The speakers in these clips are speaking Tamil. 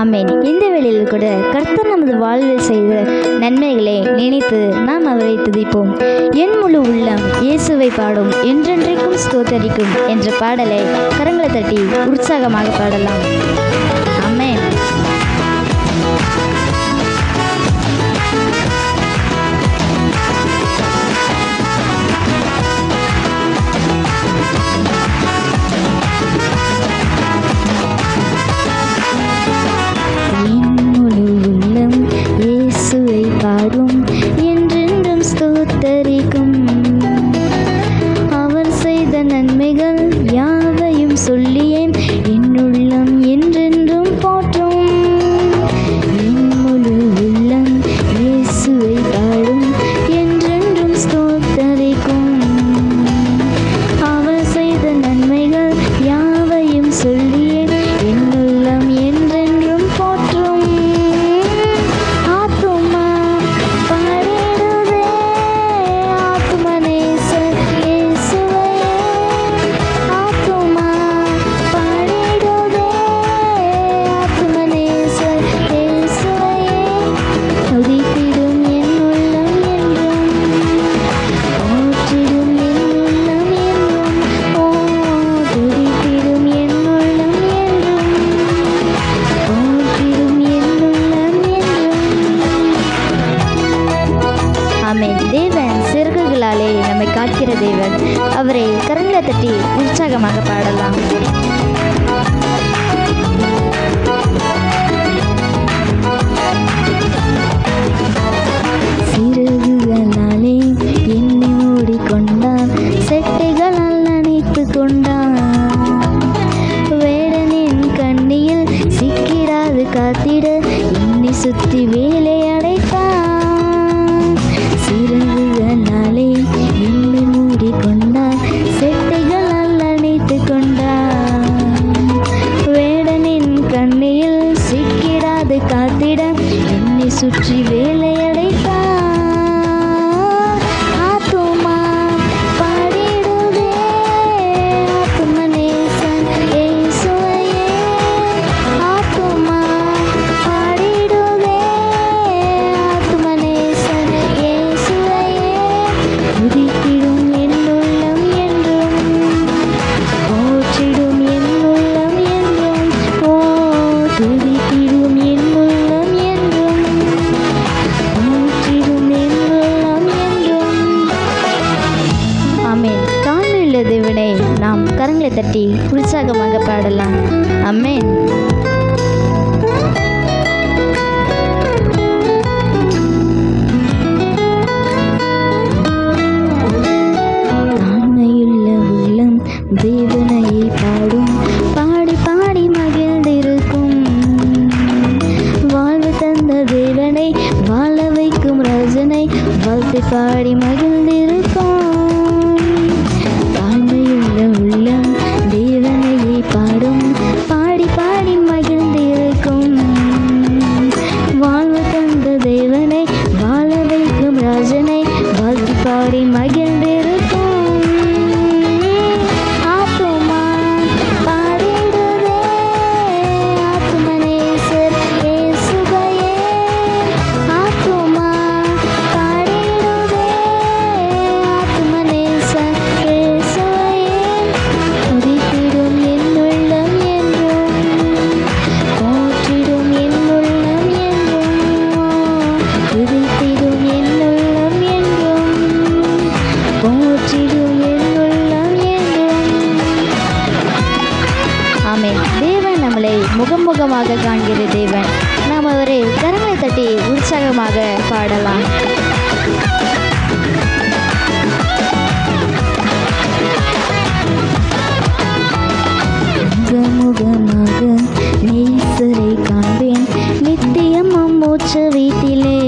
ஆமேன். இந்த வேளையில் கூட கர்த்தர் நமது வாழ்வில் செய்த நன்மைகளை நினைத்து நாம் அவரை துதிப்போம். என் முழு உள்ளம் இயேசுவை பாடும், என்றென்றைக்கும் ஸ்தோத்தரிக்கும் என்ற பாடலை கரங்களை தட்டி உற்சாகமாக பாடலாம். ஆமேன். நன்மைகள் யாவையும் சொல்லியேன் என் உள்ளம் என்றென்றும் போற்றும். என் முழு உள்ளம் இயேசுவை பாடும், என்றென்றும் ஸ்தோத்தரிக்கும். அவர் செய்த நன்மைகள் யாவையும் சொல்லியேன் என் உள்ளம் என்றென்றும் போற்றும். ஆத்துமா பாடிடுதே ஆத்துமனேசர் இயேசுவை. ஆத்துமா பாடிடுதே ஆத்துமனேசர் இயேசுவை. துதித்திடும் என் உள்ளம் என்றும், போற்றிடும் என் உள்ளம் என்றும். ஓ துதித்திடும் என் உள்ளம் என்றும், போற்றிடும் என் உள்ளம் என்றும். ஆமேன். தேவன் சிறகுகளாலே நம்மை காக்கிற தேவன். அவரை கரங்களை தட்டி உற்சாகமாக பாடலாம். சிறகுகளாலே என்னை மூடிக்கொண்டான், செட்டைகளால் அணைத்து கொண்டான். வேடனின் கண்ணியில் சிக்கிடாது காத்திட என்னை சுத்தி வேலை அடைத்தான். சிறகுகளாலே என்னை மூடிக்கொண்டான், செட்டைகளால் அணைத்து கொண்டான். வேடனின் கண்ணியில் சிக்கிடாது காத்திட என்னை சுற்றி வேலை அடைத்தான். ஆத்துமா பாடிடுதே ஆத்துமனேசன் இயேசுவையே. ஆத்துமா பாடிடுதே ஆத்துமனேசன் இயேசுவையே. துதித்திடும் என் உள்ளம் என்றும், போற்றிடும் என் உள்ளம் என்றும். ஓ துதித்திடும் என் உள்ளம் என்றும், போற்றிடும் என் உள்ளம் என்றும். ஆமேன். தாழ்மையுள்ள தேவனை நாம் கரங்களை தட்டி உற்சாகமாக பாடலாம். ஆமேன். தாழ்மையுள்ள உள்ளம் தேவனையை பாடும், பாடி பாடி மகிழ்ந்திருக்கும். வாழ்வு தந்த தேவனை, வாழ வைக்கும் ராஜனை வாழ்த்து பாடி மகிழ்ந்திருக்கும். தாழ்மையுள்ள உள்ளம் தேவனையை பாடும், பாடி பாடி மகிழ்ந்திருக்கும். வாழ்வு தந்த தேவனை, வாழ வைக்கும் ராஜனை வாழ்த்து பாடி மகிழ்ந்திருக்கும். ஆத்துமா பாடிடுதே ஆத்துமனேசர் இயேசுவையே. ஆத்துமா பாடிடுதே ஆத்துமனேசர் இயேசுவையே. துதித்திடும் என் உள்ளம் என்றும், போற்றிடும் என் உள்ளம் என்றும். துதித்திடும் என் உள்ளம் என்றும், போற்றிடும் என் உள்ளம் என்றும். ஆமேன். தேவன் நம்மளை முகமுகமாக காண்கிற தேவன். நாம் அவரை கரங்களை தட்டி உற்சாகமாக பாடலாம். முகமுகமாக நேசரை காண்பேன், நித்தியம் அம்மோட்ச வீட்டிலே.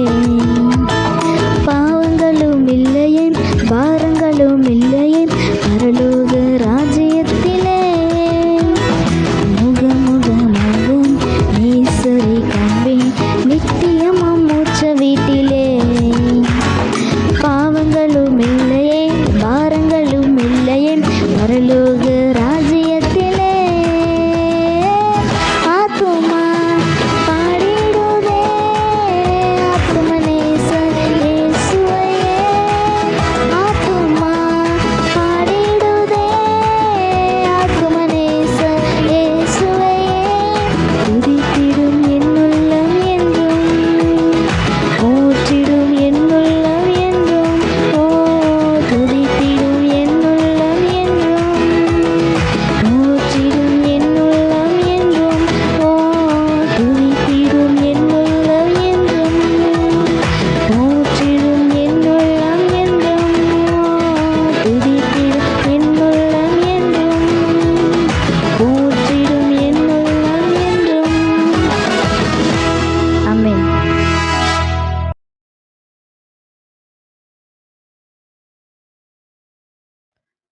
பாவங்களும் இல்லையே, பாரங்களும் இல்லையே, பரலோக ராஜ்யத்திலே. முகமுகமாக நேசரை காண்பேன், நித்தியம் அம்மோட்ச வீட்டிலே.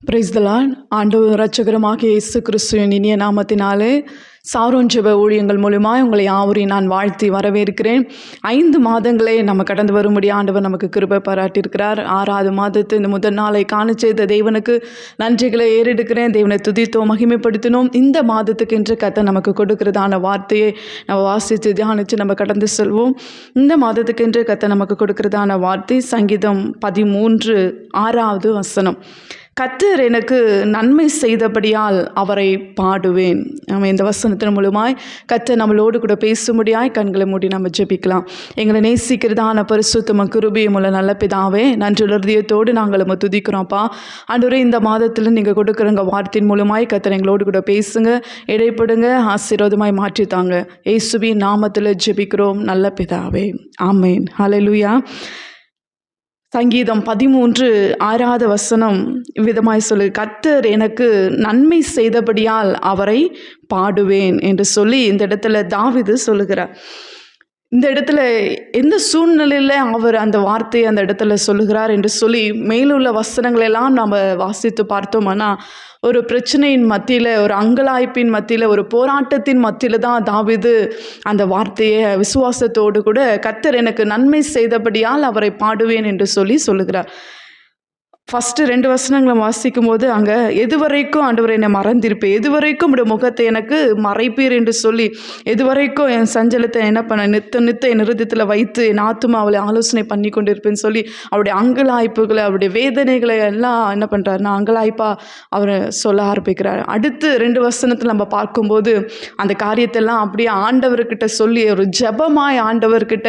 Praise the Lord. ஆண்டவர் இரட்சகருமாகிய இயேசு கிறிஸ்துவின் இனிய நாமத்தினாலே சாரோன் ஜெப ஊழியங்கள் மூலமாய் உங்களை யாவரையும் நான் வாழ்த்தி வரவேற்கிறேன். 5 மாதங்களே நம்ம கடந்து வரும்படி ஆண்டவர் நமக்கு கிருபை பாராட்டியிருக்கிறார். 6வது மாதத்து இந்த முதல் நாளை காண செய்த தேவனுக்கு நன்றிகளை ஏறெடுக்கிறேன். தேவனை துதித்தோம், மகிமைப்படுத்தினோம். இந்த மாதத்துக்கு என்று கர்த்தர் நமக்கு கொடுக்கிறதான வார்த்தையை நம்ம வாசித்து தியானித்து நம்ம கடந்து செல்வோம். இந்த மாதத்துக்கு என்று கர்த்தர் நமக்கு கொடுக்கிறதான வார்த்தை சங்கீதம் 13 6வது வசனம். கர்த்தர் எனக்கு நன்மை செய்தபடியால் அவரை பாடுவேன். நம்ம இந்த வசனத்தின் மூலமாய் கர்த்தர் நம்மளோடு கூட பேசும்படியாய் கண்களை மூடி நம்ம ஜெபிக்கலாம். எங்களை நேசிக்கிறதான பரிசுத்தம கிருபையும் உள்ள நல்ல பிதாவே, நன்றி ஹிருதயத்தோடு நாங்கள் நம்ம துதிக்கிறோம்ப்பா. ஆண்டவரே, இந்த மாதத்தில் நீங்கள் கொடுக்குறங்க வார்த்தையின் மூலமாய் கர்த்தர் எங்களோடு கூட பேசுங்க, இடைப்படுங்க, ஆசீர்வாதமாய் மாற்றித்தாங்க. இயேசுவின் நாமத்தில் ஜெபிக்கிறோம் நல்ல பிதாவே, ஆமேன். ஹல்லேலூயா. சங்கீதம் 13 6வது வசனம் விதமாய் சொல்லு, கர்த்தர் எனக்கு நன்மை செய்தபடியால் அவரை பாடுவேன் என்று சொல்லி இந்த இடத்துல தாவீது சொல்லுகிறார். இந்த இடத்துல எந்த சூழ்நிலையில் அவர் அந்த வார்த்தையை அந்த இடத்துல சொல்லுகிறார் என்று சொல்லி மேலுள்ள வசனங்களெல்லாம் நம்ம வாசித்து பார்த்தோம்னா, ஒரு பிரச்சனையின் மத்தியில், ஒரு அங்கலாய்ப்பின் மத்தியில், ஒரு போராட்டத்தின் மத்தியில் தான் தாவீது அந்த வார்த்தையை விசுவாசத்தோடு கூட கர்த்தர் எனக்கு நன்மை செய்தபடியால் அவரை பாடுவேன் என்று சொல்லுகிறார். ஃபஸ்ட்டு 2 வசனங்களை வாசிக்கும் போது அங்கே எதுவரைக்கும் ஆண்டவர் என்னை மறந்திருப்பேன், எதுவரைக்கும் உடைய முகத்தை எனக்கு மறைப்பீர் என்று சொல்லி, எதுவரைக்கும் என் சஞ்சலத்தை என்ன பண்ண நித்த என் இருதயத்தில் வைத்து என் ஆத்துமாவில் ஆலோசனை பண்ணி கொண்டு இருப்பேன்னு சொல்லி அவருடைய அங்கலாய்ப்புகளை, அவருடைய வேதனைகளை எல்லாம் என்ன பண்ணுறாருன்னா அங்கலாய்ப்பாக அவர் சொல்ல ஆரம்பிக்கிறார். அடுத்து 2 வசனத்தில் நம்ம பார்க்கும்போது அந்த காரியத்தெல்லாம் அப்படியே ஆண்டவர்கிட்ட சொல்லி ஒரு ஜெபமாய் ஆண்டவர்கிட்ட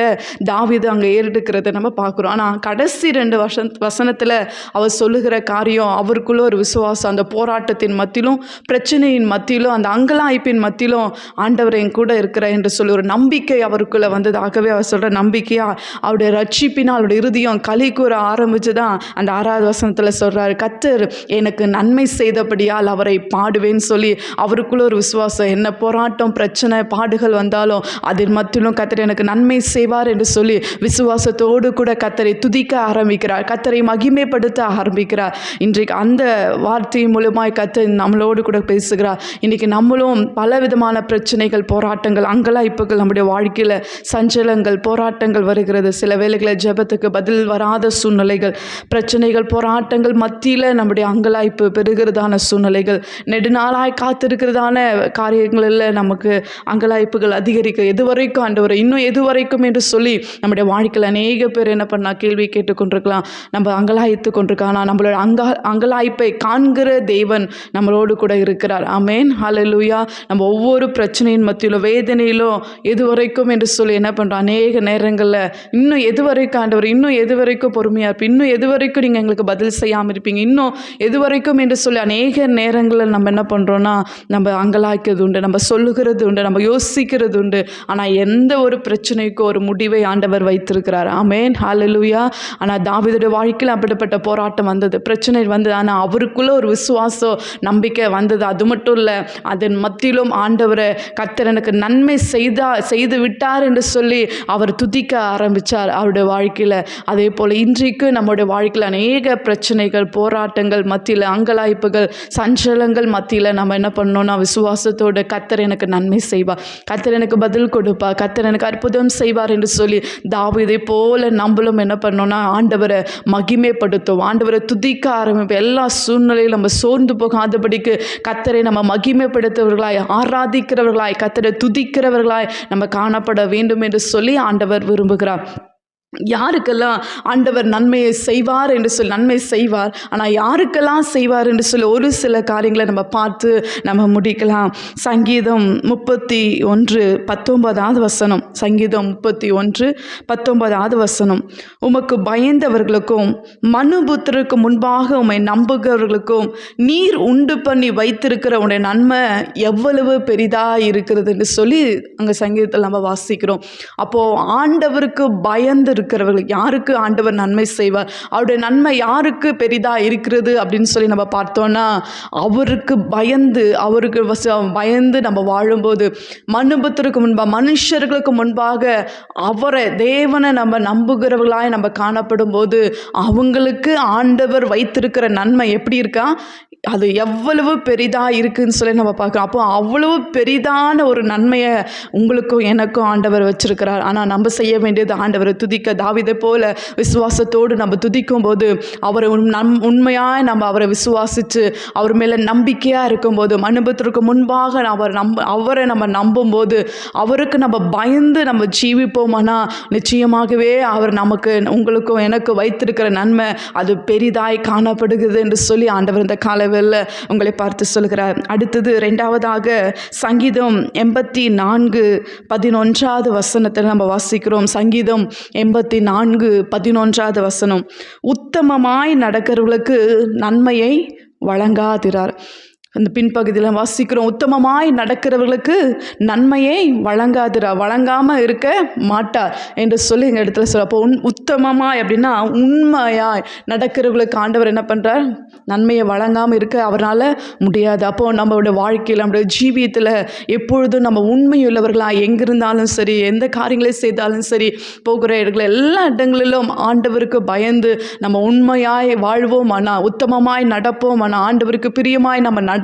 தாவீது அங்கே ஏறெடுக்கிறத நம்ம பார்க்குறோம். ஆனால் கடைசி 2 வசனத்தில் அவர் சொல்லுகிற காரியம், அவருக்குள்ள ஒரு விசுவாசம், அந்த போராட்டத்தின் மத்தியிலும், பிரச்சனையின் மத்தியிலும், அந்த அங்கலாய்ப்பின் மத்தியிலும் ஆண்டவர் என் கூட இருக்கிற என்று சொல்லி ஒரு நம்பிக்கை அவருக்குள்ள வந்தது. ஆகவே அவர் சொல்கிற நம்பிக்கையா அவருடைய ரட்சிப்பினால் அவருடைய இருதயம் களி கூற ஆரம்பிச்சு தான் அந்த 6வது வசனத்தில் சொல்கிறார், கர்த்தர் எனக்கு நன்மை செய்தபடியால் அவரை பாடுவேன்னு சொல்லி அவருக்குள்ள ஒரு விசுவாசம். என்ன போராட்டம், பிரச்சனை, பாடுகள் வந்தாலும் அதன் மத்தியிலும் கர்த்தர் எனக்கு நன்மை செய்வார் என்று சொல்லி விசுவாசத்தோடு கூட கர்த்தரை துதிக்க ஆரம்பிக்கிறார், கர்த்தரை மகிமைப்படுத்த ஆரம்பிக்கிறார். இன்றைக்கு அந்த வார்த்தை மூலமாய் கர்த்தர் நம்மளோடு கூட பேசுகிறார். இன்றைக்கி நம்மளும் பலவிதமான பிரச்சனைகள், போராட்டங்கள், அங்கலாய்ப்புகள், நம்முடைய வாழ்க்கையில் சஞ்சலங்கள், போராட்டங்கள் வருகிறது. சில வேளைகளில் ஜெபத்துக்கு பதில் வராத சூழ்நிலைகள், பிரச்சனைகள், போராட்டங்கள் மத்தியில் நம்முடைய அங்கலாய்ப்பு பெருகிறதான சூழ்நிலைகள், நெடுநாளாய் காத்திருக்கிறதான காரியங்களில் நமக்கு அங்கலாய்ப்புகள் அதிகரிக்க, எதுவரைக்கும் ஆண்டவரை இன்னும் எதுவரைக்கும் என்று சொல்லி நம்முடைய வாழ்க்கையில் அநேக பேர் என்ன பண்ணால் கேள்வி கேட்டுக்கொண்டிருக்கலாம். நம்ம அங்கலாய்த்து கொண்டிருக்கலாம். ஆனால் நம்மளோட அங்கலாய்ப்பை காண்கிற தேவன் நம்மளோடு கூட இருக்கிறார். ஆமேன். ஹல்லேலூயா. நம்ம ஒவ்வொரு பிரச்சனையின் மத்தியிலும், வேதனையிலும் எதுவரைக்கும் என்று சொல்லி என்ன பண்ணுறோம், அநேக நேரங்களில் இன்னும் எதுவரைக்கும் ஆண்டவர், இன்னும் எதுவரைக்கும் பொறுமையாக இருப்பீங்க, இன்னும் எதுவரைக்கும் நீங்கள் எங்களுக்கு பதில் செய்யாமல் இருப்பீங்க, இன்னும் எதுவரைக்கும் என்று சொல்லி அநேக நேரங்களில் நம்ம என்ன பண்ணுறோன்னா நம்ம அங்கலாய்க்கிறது உண்டு, நம்ம சொல்லுகிறது உண்டு, நம்ம யோசிக்கிறது உண்டு. ஆனால் எந்த ஒரு பிரச்சனைக்கும் ஒரு முடிவை ஆண்டவர் வைத்திருக்கிறார். ஆமேன். ஹல்லேலூயா. ஆனால் தாவீதுடைய வாழ்க்கையில் அப்படிப்பட்ட போராட்டம் வந்தது, பிரச்சனை வந்தது. ஆனால் அவருக்குள்ள ஒரு விசுவாசம், நம்பிக்கை வந்தது. அது மட்டும் இல்லை, அதன் மத்தியிலும் ஆண்டவரை கர்த்தர் எனக்கு நன்மை செய்து விட்டார் என்று சொல்லி அவர் துதிக்க ஆரம்பித்தார் அவருடைய வாழ்க்கையில். அதே போல் இன்றைக்கு நம்முடைய வாழ்க்கையில் அநேக பிரச்சனைகள், போராட்டங்கள் மத்தியில், அங்கலாய்ப்புகள், சஞ்சலங்கள் மத்தியில் நம்ம என்ன பண்ணோன்னா விசுவாசத்தோடு கர்த்தர் எனக்கு நன்மை செய்வார், கர்த்தர் எனக்கு பதில் கொடுப்பார், கர்த்தர் எனக்கு அற்புதம் செய்வார் என்று சொல்லி தாவீதை போல நம்மளும் என்ன பண்ணோன்னா ஆண்டவரை மகிமைப்படுத்தும், ஆண்டவரை துதிக்க ஆரம்பிப்போம். எல்லா சூழ்நிலையிலும் நம்ம சோர்ந்து போகாதபடிக்கு கர்த்தரை நம்ம மகிமைப்படுத்துவர்களாய், ஆராதிக்கிறவர்களாய், கர்த்தரை துதிக்கிறவர்களாய் நம்ம காணப்பட வேண்டும் என்று சொல்லி ஆண்டவர் விரும்புகிறார். யாருக்கெல்லாம் ஆண்டவர் நன்மையை செய்வார் என்று சொல்லி, நன்மை செய்வார், ஆனால் யாருக்கெல்லாம் செய்வார் என்று சொல்லி ஒரு சில காரியங்களை நம்ம பார்த்து நம்ம முடிக்கலாம். சங்கீதம் 31:19வது வசனம். சங்கீதம் 31:19வது வசனம். உமக்கு பயந்தவர்களுக்கும் மனுபுத்திற்கு முன்பாக உம்மை நம்புகிறவர்களுக்கும் நீர் உண்டு பண்ணி வைத்திருக்கிற உடைய நன்மை எவ்வளவு பெரிதாக இருக்கிறது என்று சொல்லி அங்கே சங்கீதத்தில் நம்ம வாசிக்கிறோம். அப்போது ஆண்டவருக்கு பயந்து இருக்கிறவர்கள் யாருக்கு ஆண்டவர் நன்மை செய்வார், அவருடைய நன்மை யாருக்கு பெரிதாக இருக்கிறது அப்படின்னு சொல்லி நம்ம பார்த்தோன்னா, அவருக்கு பயந்து நம்ம வாழும்போது, மனுபுத்திற்கு முன்பாக, மனுஷர்களுக்கு முன்பாக அவரை, தேவனை நம்ம நம்புகிறவர்களாய் நம்ம காணப்படும் போது அவங்களுக்கு ஆண்டவர் வைத்திருக்கிற நன்மை எப்படி இருக்கா, அது எவ்வளவு பெரிதாக இருக்குதுன்னு சொல்லி நம்ம பார்க்குறோம். அப்போ அவ்வளவு பெரிதான ஒரு நன்மையை உங்களுக்கும் எனக்கும் ஆண்டவர் வச்சிருக்கிறார். ஆனால் நம்ம செய்ய வேண்டியது ஆண்டவரை துதிக்க. தாவீதை போல விசுவாசத்தோடு நம்ம துதிக்கும் போது, அவரை உண்மையாக நம்ம அவரை விசுவாசித்து அவர் மேலே நம்பிக்கையாக இருக்கும்போது, மனுபத்திற்கு முன்பாக அவரை நம்ம நம்பும்போது, அவருக்கு நம்ம பயந்து நம்ம ஜீவிப்போமானா நிச்சயமாகவே அவர் நமக்கு உங்களுக்கும் எனக்கு வைத்திருக்கிற நன்மை அது பெரிதாய் காணப்படுகிறது என்று சொல்லி ஆண்டவர் இந்த காலவெளியில் உங்களை பார்த்து சொல்கிறார். அடுத்தது இரண்டாவதாக சங்கீதம் 84:11 வசனத்தில் நம்ம வாசிக்கிறோம். சங்கீதம் 84:11 வசனம், உத்தமமாய் நடக்கிறவர்களுக்கு நன்மையை வழங்காதிரார். அந்த பின்பகுதியில் வாசிக்கிறோம், உத்தமமாய் நடக்கிறவர்களுக்கு நன்மையை வழங்காதிரார், வழங்காமல் இருக்க மாட்டார் என்று சொல்லி எங்கள் இடத்துல சொல்ல. அப்போ உத்தமமாய் அப்படின்னா உண்மையாய் நடக்கிறவர்களுக்கு ஆண்டவர் என்ன பண்ணுறார்? நன்மையை வழங்காமல் இருக்க அவரால் முடியாது. அப்போது நம்மளுடைய வாழ்க்கையில் நம்மளுடைய ஜீவியத்தில் எப்பொழுதும் நம்ம உண்மையுள்ளவர்களாக எங்கிருந்தாலும் சரி, எந்த காரியங்களை செய்தாலும் சரி, போகிற இடங்கள் எல்லா இடங்களிலும் ஆண்டவருக்கு பயந்து நம்ம உண்மையாய் வாழ்வோமானா, உத்தமமாய் நடப்போமானா, ஆண்டவருக்கு பிரியமாய் நம்ம நடப்போமானா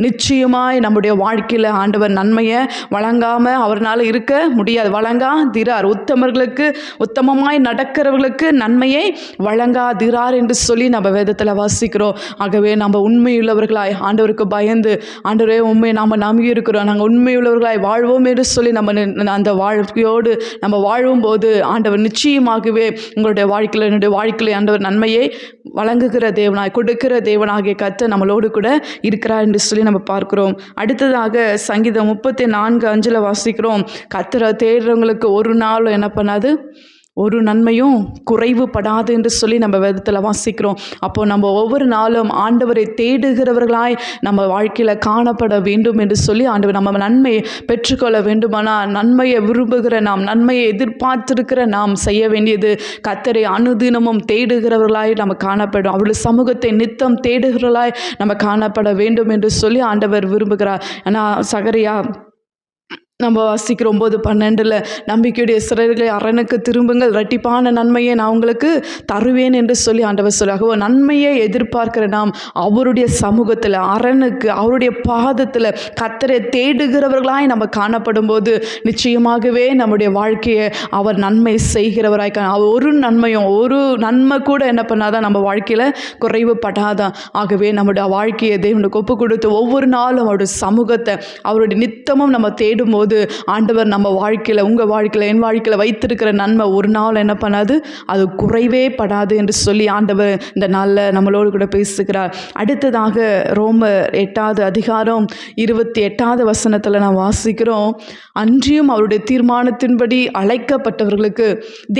நிச்சயமாய் நம்முடைய வாழ்க்கையில் ஆண்டவர் நன்மையை வழங்காமல் அவரால் இருக்க முடியாது. வழங்காதிரார், உத்தமர்களுக்கு உத்தமமாய் நடக்கிறவர்களுக்கு நன்மையை வழங்காதிரார் என்று சொல்லி நம்ம வேதத்தில் வாசிக்கிறோம். ஆகவே நம்ம உண்மையுள்ளவர்களாய் ஆண்டவருக்கு பயந்து, ஆண்டவரே உண்மை நாம் நம்பி இருக்கிறோம், நாங்கள் உண்மையுள்ளவர்களாய் வாழ்வோம் என்று சொல்லி நம்ம அந்த வாழ்க்கையோடு நம்ம வாழும்போது ஆண்டவர் நிச்சயமாகவே உங்களுடைய வாழ்க்கையில், என்னுடைய வாழ்க்கையில் ஆண்டவர் நன்மையை வழங்குகிற தேவனாய், கொடுக்கிற தேவனாகிய கர்த்தர் நம்மளோடு கூட இருக்கிறார் என்று சொல்லி நம்ம பார்க்கிறோம். அடுத்ததாக சங்கீதம் 34:5 வாசிக்கிறோம், கர்த்தரை தேடுறவங்களுக்கு ஒரு நாள் என்ன பண்ணாது, ஒரு நன்மையும் குறைவுபடாது என்று சொல்லி நம்ம வேதத்தில் வாசிக்கிறோம். அப்போது நம்ம ஒவ்வொரு நாளும் ஆண்டவரை தேடுகிறவர்களாய் நம்ம வாழ்க்கையில் காணப்பட வேண்டும் என்று சொல்லி ஆண்டவர் நம்ம நன்மையை பெற்றுக்கொள்ள வேண்டுமானால், நன்மையை விரும்புகிற நாம், நன்மையை எதிர்பார்த்திருக்கிற நாம் செய்ய வேண்டியது கர்த்தரை அனுதினமும் தேடுகிறவர்களாய் நம்ம காணப்படும், அவருடைய சமூகத்தை நித்தம் தேடுகிறவர்களாய் நம்ம காணப்பட வேண்டும் என்று சொல்லி ஆண்டவர் விரும்புகிறார். ஆனால் சகரியா நம்ம வாசிக்கிறோம் 9:12 நம்பிக்கையுடைய சிறைகளை அரணுக்கு திரும்புங்கள், இரட்டிப்பான நன்மையை நான் உங்களுக்கு தருவேன் என்று சொல்லி ஆண்டவர் சொல்லுவாங்க. நன்மையை எதிர்பார்க்கிற நாம் அவருடைய சமூகத்தில், அரணுக்கு, அவருடைய பாதத்தில் கர்த்தரை தேடுகிறவர்களாய் நம்ம காணப்படும் போது நிச்சயமாகவே நம்முடைய வாழ்க்கையை அவர் நன்மை செய்கிறவராய் ஒரு நன்மையும், ஒரு நன்மை கூட என்ன பண்ணாதான் நம்ம வாழ்க்கையில் குறைவுபடாதான். ஆகவே நம்முடைய வாழ்க்கையை தேவனுக்கு ஒப்பு கொடுத்து ஒவ்வொரு நாளும் அவருடைய சமூகத்தை, அவருடைய நித்தமும் நம்ம தேடும் போது ஆண்டவர் நம்ம வாழ்க்கையில், உங்கள் வாழ்க்கையில், என் வாழ்க்கையில் வைத்திருக்கிற நன்மை ஒரு நாள் என்ன பண்ணாது, அது குறைவே படாது என்று சொல்லி ஆண்டவர் இந்த நாளில் நம்மளோடு கூட பேசுகிறார். அடுத்ததாக ரோமர் 8:28 வசனத்தில் நான் வாசிக்கிறோம், அன்றியும் அவருடைய தீர்மானத்தின்படி அழைக்கப்பட்டவர்களுக்கு,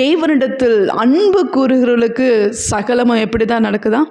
தேவனிடத்தில் அன்பு கூறுகிறவர்களுக்கு சகலமும் எப்படி தான் நடக்குதா,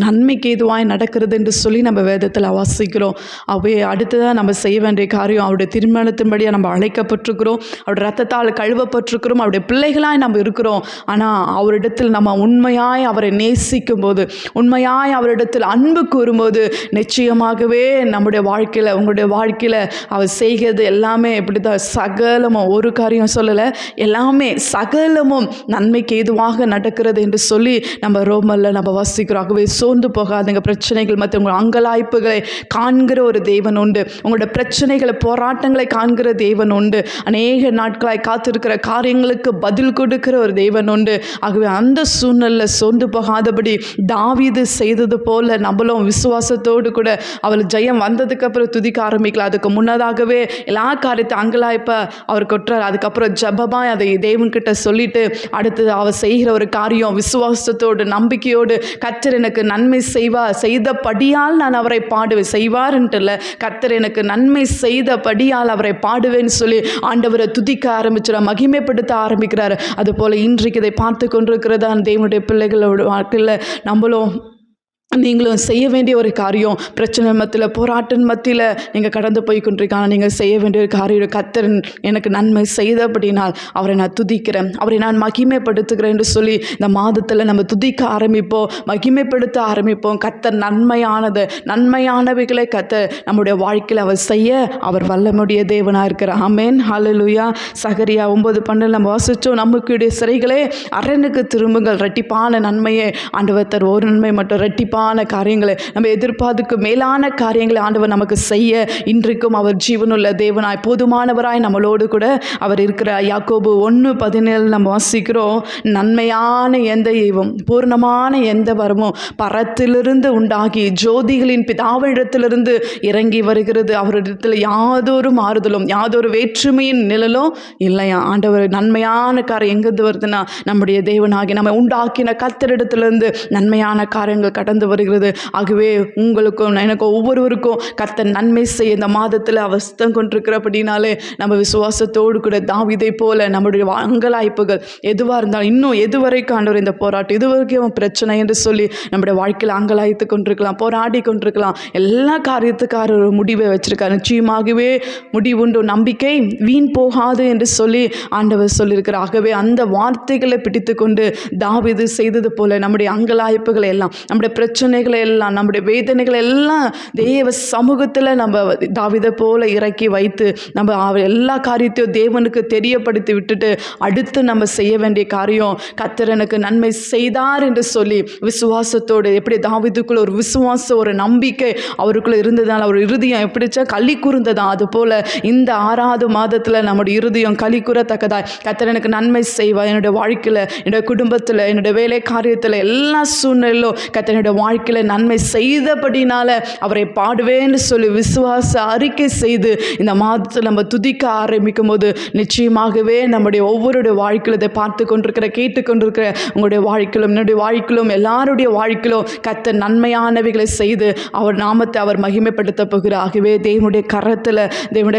நன்மைக்கு ஏதுவாய் நடக்கிறது என்று சொல்லி நம்ம வேதத்தில் வாசிக்கிறோம். அவை அடுத்ததாக நம்ம செய்ய வேண்டிய காரியம், அவருடைய தீர்மானத்தின்படி நம்ம அழைக்கப்பட்டிருக்கிறோம், அவருடைய ரத்தத்தால் கழுவப்பட்டிருக்கிறோம், அவருடைய பிள்ளைகளாய் நம்ம இருக்கிறோம். ஆனால் அவரிடத்தில் நம்ம உண்மையாய் அவரை நேசிக்கும் போது, உண்மையாய் அவரிடத்தில் அன்பு கூறும்போது நிச்சயமாகவே நம்முடைய வாழ்க்கையில், உங்களுடைய வாழ்க்கையில் அவர் செய்கிறது எல்லாமே எப்படி தான் சகலமும், ஒரு காரியம் சொல்லலை, எல்லாமே சகலமும் நன்மைக்கு ஏதுவாக நடக்கிறது என்று சொல்லி நம்ம ரோமரில் நம்ம வாசிக்கிறோம். ஆகவே சோர்ந்து போகாதுங்க. பிரச்சனைகள் மற்றும் உங்கள் அங்கலாய்ப்புகளை காண்கிற ஒரு தேவன் உண்டு, உங்களுடைய பிரச்சனைகளை, போராட்டங்களை காண்கிற தேவன் உண்டு, அநேக நாட்களாய் காத்திருக்கிற காரியங்களுக்கு பதில் கொடுக்கிற ஒரு தேவன் உண்டு. ஆகவே அந்த சூழ்நிலையில் சோர்ந்து போகாதபடி தாவீது செய்தது போல நம்மளும் விசுவாசத்தோடு கூட அவள் ஜெயம் வந்ததுக்கு அப்புறம் துதிக்க ஆரம்பிக்கலாம். அதுக்கு முன்னதாகவே எல்லா காரியத்தை அங்கலாய்ப்ப அவர் கொட்டுறார். அதுக்கப்புறம் ஜபமாய் அதை தேவன்கிட்ட சொல்லிட்டு அடுத்தது அவர் செய்கிற ஒரு காரியம் விசுவாசத்தோடு, நம்பிக்கையோடு, கர்த்தர் எனக்கு நன்மை செய்வார், செய்தபடியால் நான் அவரை பாடுவேன், செய்வார்ன்ட்டு இல்லை, கர்த்தர் எனக்கு நன்மை செய்தபடியால் அவரை பாடுவேன்னு சொல்லி ஆண்டவரை துதிக்க ஆரம்பிச்சிட, மகிமைப்படுத்த ஆரம்பிக்கிறார். அதுபோல் இன்றைக்கு இதை பார்த்து கொண்டிருக்கிறதான் தேவனுடைய பிள்ளைகளோட வாழ்க்கையில் நம்மளும் நீங்களும் செய்ய வேண்டிய ஒரு காரியம், பிரச்சனை மத்தியில், போராட்டம் மத்தியில் நீங்கள் கடந்து போய் கொண்டிருக்காங்க, நீங்கள் செய்ய வேண்டிய ஒரு காரியம், கர்த்தர் எனக்கு நன்மை செய்தபடினால் அவரை நான் துதிக்கிறேன், அவரை நான் மகிமைப்படுத்துகிறேன் என்று சொல்லி இந்த மாதத்தில் நம்ம துதிக்க ஆரம்பிப்போம், மகிமைப்படுத்த ஆரம்பிப்போம். கர்த்தர் நன்மையானவைகளை கர்த்தர் நம்முடைய வாழ்க்கையில் அவர் செய்ய அவர் வல்லமுடைய தேவனாக இருக்கிறார். ஆமென், ஹல்லேலூயா. சகரியா 9:12 நம்ம வாசித்தோம், நமக்குடைய சிறைகளே அரணுக்கு திரும்புங்கள், இரட்டிப்பான நன்மையை ஆண்டவர் தருவார். ஒரு நன்மை மட்டும், இரட்டிப்பான உயர்வான காரியங்களை, நம்ம எதிர்பார்த்துக்கு மேலான காரியங்களை ஆண்டவர் நமக்கு செய்ய இன்றைக்கும் அவர் ஜீவனுள்ள தேவனாய் போதுமானவராய் நம்மளோடு கூட அவர் இருக்கிறார். யாக்கோபு 1:17 நம்ம வாசிக்கிறோம், நன்மையான எந்த ஈவும் பூர்ணமான எந்த வரமும் பரத்திலிருந்து உண்டாகி ஜோதிகளின் பிதாவிடத்திலிருந்து இறங்கி வருகிறது. அவரிடத்தில் யாதொரு மாறுதலும் யாதொரு வேற்றுமையின் நிழலும் இல்லையா. ஆண்டவர் நன்மையான காரியம் எங்கிருந்து வருதுன்னா, நம்முடைய தேவனாகி நம்ம உண்டாக்கின கர்த்தரிடத்திலிருந்து நன்மையான காரியங்கள் கடந்து வருகிறது. ஆகவே உங்களுக்கும் எனக்கும் ஒவ்வொருவருக்கும் கர்த்தர் நன்மை செய்ய இந்த மாதத்தில் அவஸ்தம் கொண்டிருக்கிறபடினாலே நம்ம விசுவாசத்தோடு கூட தாவீதை போல நம்முடைய அங்கலாய்ப்புகள் எதுவாக இருந்தாலும், இன்னும் எதுவரைக்கும் ஆண்டவர் இந்த போராட்டம், இதுவரைக்கும் பிரச்சனை என்று சொல்லி நம்முடைய வாழ்க்கையில் அங்கலாய்த்து கொண்டிருக்கலாம், போராடி கொண்டிருக்கலாம். எல்லா காரியத்துக்கார ஒரு முடிவை வச்சிருக்காரு. நிச்சயமாகவே முடிவுண்டு, நம்பிக்கை வீண் போகாது என்று சொல்லி ஆண்டவர் சொல்லியிருக்கிறார். ஆகவே அந்த வார்த்தைகளை பிடித்து கொண்டு தாவீது செய்தது போல நம்முடைய அங்கலாய்ப்புகளை எல்லாம், நம்முடைய பிரச்சனைகளை எல்லாம், நம்முடைய வேதனைகளை எல்லாம் தேவ சமூகத்தில் நம்ம தாவீதை போல இறக்கி வைத்து நம்ம எல்லா காரியத்தையும் தேவனுக்கு தெரியப்படுத்தி விட்டுட்டு அடுத்து நம்ம செய்ய வேண்டிய காரியம், கர்த்தர் எனக்கு நன்மை செய்தார் என்று சொல்லி விசுவாசத்தோடு, எப்படி தாவீதுக்குள்ள ஒரு விசுவாசம் ஒரு நம்பிக்கை அவருக்குள்ள இருந்ததால் அவர் இருதயம் எப்படிச்சா களி கூர்ந்ததான், அது போல இந்த 6வது மாதத்தில் நம்முடைய இருதயம் களி கூறத்தக்கதாய் கர்த்தர் எனக்கு நன்மை செய்வார். என்னுடைய வாழ்க்கையில், என்னுடைய குடும்பத்தில், என்னுடைய வேலை காரியத்தில், எல்லா சூழ்நிலையிலும் கர்த்தர் என்னுடைய வாழ்க்கையில் நன்மை செய்தபடினால அவரை பாடுவேன்னு சொல்லி விசுவாச அறிக்கை செய்து இந்த மாதத்தில் நம்ம துதிக்க ஆரம்பிக்கும் போது நிச்சயமாகவே நம்முடைய ஒவ்வொருடைய வாழ்க்கையில் இதை பார்த்து கொண்டிருக்கிற, கேட்டு கொண்டிருக்கிற உங்களுடைய வாழ்க்கையிலும், என்னுடைய வாழ்க்கையிலும், எல்லாருடைய வாழ்க்கையிலும் கர்த்தர் நன்மையானவைகளை செய்து அவர் நாமத்தை அவர் மகிமைப்படுத்த போகிறார். ஆகவே தேவனுடைய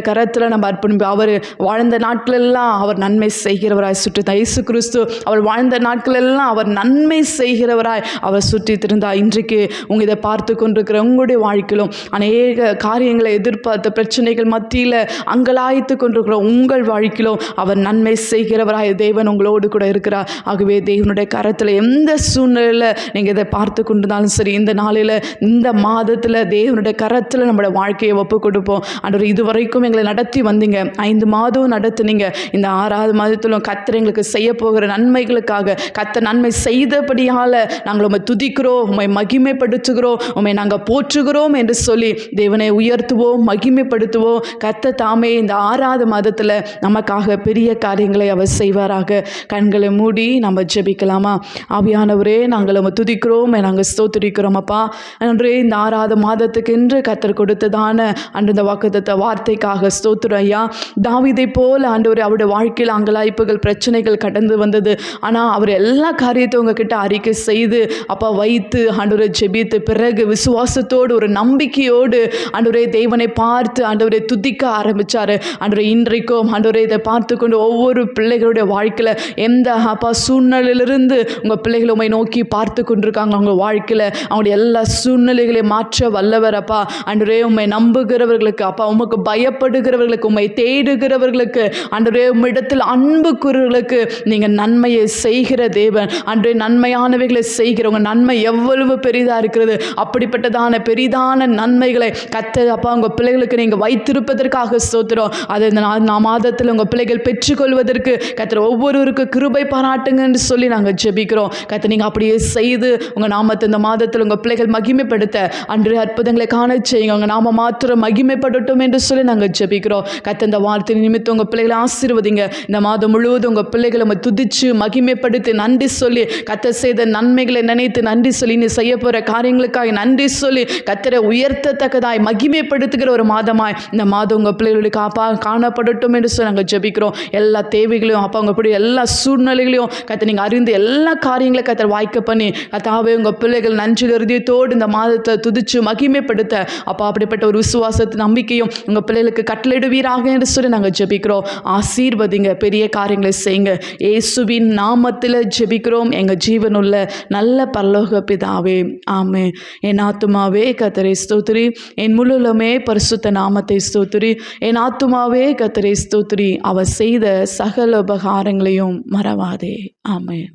கரத்தில் நம்ம அர்ப்பணிப்போம். அவர் வாழ்ந்த நாட்களெல்லாம் அவர் நன்மை செய்கிறவராய் சுற்றி, இயேசு கிறிஸ்து அவர் வாழ்ந்த நாட்களெல்லாம் அவர் நன்மை செய்கிறவராய் அவர் சுற்றி திருந்தார். இன்றைக்கு உங்கள் இதை பார்த்து கொண்டிருக்கிற உங்களுடைய வாழ்க்கையிலும் அநேக காரியங்களை எதிர்பார்த்த பிரச்சனைகள் மத்தியில் அங்கலாய்த்து கொண்டிருக்கிற உங்கள் வாழ்க்கையிலும் அவர் நன்மை செய்கிறவராய் தேவன் உங்களோடு கூட இருக்கிறார். ஆகவே தேவனுடைய கரத்தில் எந்த சூழ்நிலையில் நீங்கள் இதை பார்த்து கொண்டிருந்தாலும் சரி, இந்த நாளில், இந்த மாதத்தில் தேவனுடைய கரத்தில் நம்மளோட வாழ்க்கையை ஒப்பு கொடுப்போம். ஆண்டவர், இதுவரைக்கும் எங்களை நடத்தி வந்தீங்க, 5 மாதம் நடத்துனீங்க, இந்த 6வது மாதத்திலும் கர்த்தர் எங்களுக்கு செய்ய போகிற நன்மைகளுக்காக கர்த்தர் நன்மை செய்தபடியால் நாங்கள் உம்மை துதிக்கிறோம், உம்மை மகிமைப்படுத்துகிறோம், உம்மை நாங்கள் போற்றுகிறோம் என்று சொல்லி தேவனை உயர்த்துவோம், மகிமைப்படுத்துவோம். கர்த்தர் தாமே இந்த 6வது மாதத்தில் நமக்காக பெரிய காரியங்களை அவர் செய்வாராக. கண்களை மூடி நம்ம ஜெபிக்கலாமா? ஆவியானவரே, நாங்கள் உம்மை துதிக்கிறோம், நாங்கள் ஸ்தோத்திரிக்கிறோம் அப்பா. அன்றே இந்த 6வது மாதத்துக்கு என்று கர்த்தர் கொடுத்ததான அன்று இந்த வாக்குத்தத்த வார்த்தைக்காக ஸ்தோத்திரம் ஐயா. தாவீதை போல ஆண்டவரே, அவருடைய வாழ்க்கையில் அங்கலாய்ப்புகள், பிரச்சனைகள் கடந்து வந்தது. ஆனால் அவர் எல்லா காரியத்தையும் உங்ககிட்ட அறிக்கை செய்து அப்பா வைத்து ஆண்டவரை ஜெபித்து பிறகு விசுவாசத்தோடு ஒரு நம்பிக்கையோடு ஆண்டவரே தேவனை பார்த்து ஆண்டவரை துதிக்க ஆரம்பித்தார். ஆண்டவரை இன்றைக்கும் ஆண்டவரை இதை பார்த்து கொண்டு ஒவ்வொரு பிள்ளைகளுடைய வாழ்க்கையில் எந்த அப்பா சூழ்நிலையிலிருந்து உங்கள் பிள்ளைகளை உண்மை நோக்கி பார்த்து கொண்டிருக்காங்க, அவங்க வாழ்க்கையில் அவங்களுடைய எல்லா சூழ்நிலைகளையும் மாற்ற வல்லவர் அப்பா. ஆண்டவரே, உண்மை நம்புகிறவர்களுக்கு அப்பா, உமக்கு பயப்படுகிறவர்களுக்கு, உண்மை தேடுகிறவர்களுக்கு, ஆண்டவரே உம்மிடத்தில் அன்பு கூறுவர்களுக்கு நீங்கள் நன்மையை செய்கிற தேவன். ஆண்டவரே, நன்மையானவைகளை செய்கிறவங்க நன்மை எவ்வளவு பெரிதாக இருக்கிறது. அப்படிப்பட்டதான பெரிதான நன்மைகளை கர்த்தர் அப்பா உங்கள் பிள்ளைகளுக்கு நீங்கள் வைத்திருப்பதற்காக ஸ்தோத்திரம். அதை இந்த மாதத்தில் உங்கள் பிள்ளைகள் பெற்றுக்கொள்வதற்கு கர்த்தர் ஒவ்வொருவருக்கு கிருபை பாராட்டுங்க என்று சொல்லி நாங்கள் ஜெபிக்கிறோம். கர்த்தர் நீங்கள் அப்படியே செய்து உங்கள் நாமத்தை இந்த மாதத்தில் உங்கள் பிள்ளைகள் மகிமைப்படுத்த அன்று அற்புதங்களை காண செய்யுங்க. உங்கள் நாம மாத்திரம் மகிமைப்படட்டும் என்று சொல்லி நாங்கள் ஜெபிக்கிறோம். கர்த்தர் இந்த வார்த்தை நிமித்தம் உங்கள் பிள்ளைகளை ஆசீர்வதிங்க. இந்த மாதம் முழுவதும் உங்கள் பிள்ளைகளை துதிச்சு மகிமைப்படுத்தி நன்றி சொல்லி கர்த்தர் செய்த நன்மைகளை நினைத்து நன்றி சொல்லி நீ செய்ய போகிற காரியங்களுக்காக நன்றி சொல்லி கர்த்தரை உயர்த்தத்தக்கதாய் மகிமைப்படுத்துகிற ஒரு மாதமாய் இந்த மாதம் உங்கள் பிள்ளைகளுக்கு அப்பா காணப்படட்டும் என்று சொல்லி நாங்கள் ஜெபிக்கிறோம். எல்லா தேவைகளையும் அப்பா உங்கள் பிள்ளை எல்லா சூழ்நிலைகளையும் கர்த்தர் நீங்கள் அறிந்து எல்லா காரியங்களையும் கர்த்தர் வாய்க்க பண்ணி கர்த்தாவே உங்கள் பிள்ளைகள் நன்றி ஹிருதயத்தோடு இந்த மாதத்தை துதிச்சு மகிமைப்படுத்த அப்பா அப்படிப்பட்ட ஒரு விசுவாசத்து நம்பிக்கையும் உங்கள் பிள்ளைகளுக்கு கட்டளையிடுவீராக என்று சொல்லி நாங்கள் ஜெபிக்கிறோம். ஆசீர்வதிங்க, பெரிய காரியங்களை செய்யுங்க. இயேசுவின் நாமத்தில் ஜெபிக்கிறோம் எங்கள் ஜீவனுள்ள நல்ல பரலோக பிதாவே, ஆமென். என் ஆத்துமாவே கர்த்தரை ஸ்தோத்திரி, என் முழுலமே பரிசுத்த நாமத்தை ஸ்தோத்திரி. என் ஆத்துமாவே கர்த்தரை ஸ்தோத்திரி, அவர் செய்த சகல உபகாரங்களையும் மறவாதே. ஆமென்.